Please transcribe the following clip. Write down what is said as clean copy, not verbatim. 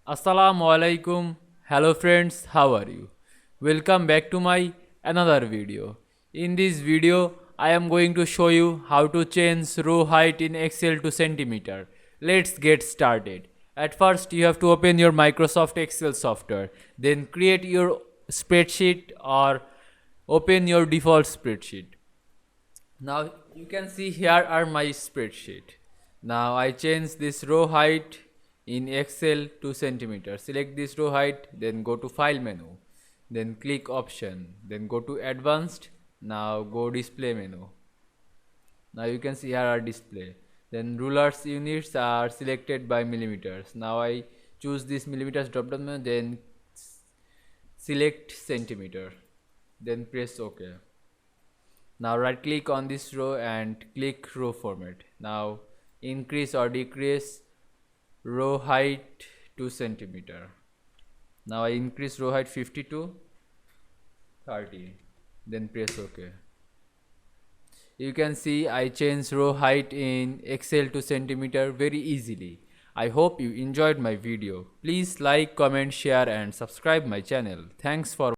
Assalamu Walaikum. Hello friends, how are you? Welcome back to my another video. In this video, I am going to show you how to change row height in Excel to centimeter. Let's get started. At first, you have to open your Microsoft Excel software. Then create your spreadsheet or open your default spreadsheet. Now you can see here are my spreadsheet. Now I change this row height in Excel to centimeter. Select this row height, then go to file menu, then click option, then go to advanced. Now go display menu. Now you can see here are display. Then rulers units are selected by millimeters. Now I choose this millimeters drop down menu, then select centimeter, then press OK. Now right click on this row and click row format. Now increase or decrease row height to centimeter. Now I increase row height 50 to 30, then press OK. You can see I change row height in Excel to centimeter very easily. I hope you enjoyed my video. Please like, comment, share and subscribe my channel. Thanks for